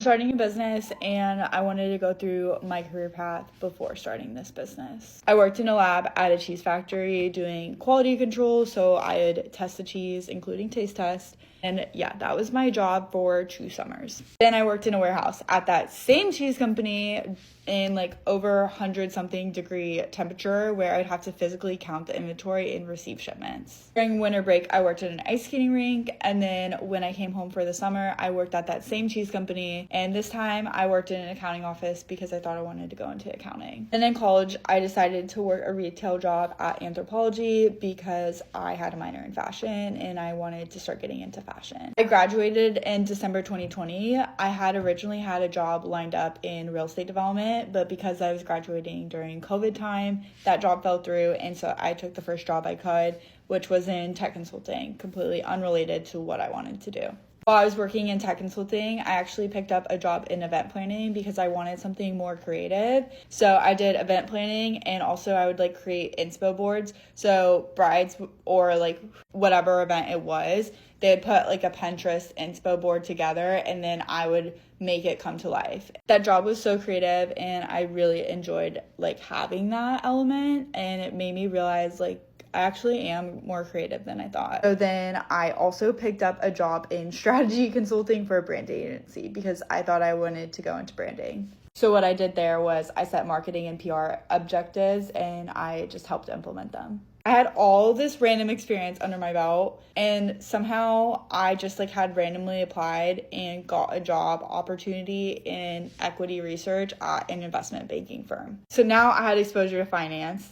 Starting a business, and I wanted to go through my career path before starting this business. I worked in a lab at a cheese factory doing quality control, so I'd test the cheese, including taste test. And yeah, that was my job for 2 summers. Then I worked in a warehouse at that same cheese company in like over 100 something degree temperature, where I'd have to physically count the inventory and receive shipments. During winter break, I worked at an ice skating rink, and then when I came home for the summer, I worked at that same cheese company, and this time I worked in an accounting office because I thought I wanted to go into accounting. And in college, I decided to work a retail job at Anthropologie because I had a minor in fashion and I wanted to start getting into fashion. I graduated in December 2020. I had originally had a job lined up in real estate development, but because I was graduating during COVID time, that job fell through, and so I took the first job I could, which was in tech consulting, completely unrelated to what I wanted to do. While I was working in tech consulting, I actually picked up a job in event planning because I wanted something more creative. So I did event planning, and also I would like create inspo boards. So brides or like whatever event it was, they would put like a Pinterest inspo board together, and then I would make it come to life. That job was so creative, and I really enjoyed like having that element, and it made me realize like I actually am more creative than I thought. So then I also picked up a job in strategy consulting for a brand agency because I thought I wanted to go into branding. So what I did there was I set marketing and PR objectives, and I just helped implement them. I had all this random experience under my belt, and somehow I just like had randomly applied and got a job opportunity in equity research at an investment banking firm. So now I had exposure to finance,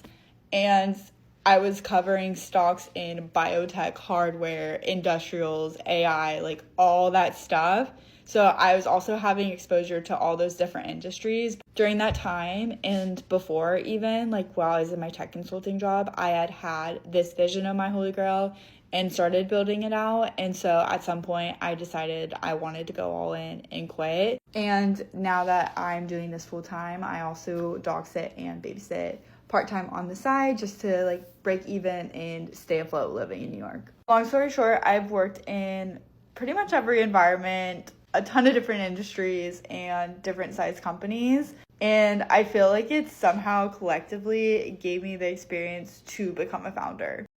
and I was covering stocks in biotech, hardware, industrials, AI, like all that stuff. So I was also having exposure to all those different industries. During that time and before even, like while I was in my tech consulting job, I had this vision of my holy grail and started building it out. And so at some point I decided I wanted to go all in and quit. And now that I'm doing this full time, I also dog sit and babysit part-time on the side just to like break even and stay afloat living in New York. Long story short, I've worked in pretty much every environment, a ton of different industries and different size companies. And I feel like it somehow collectively gave me the experience to become a founder.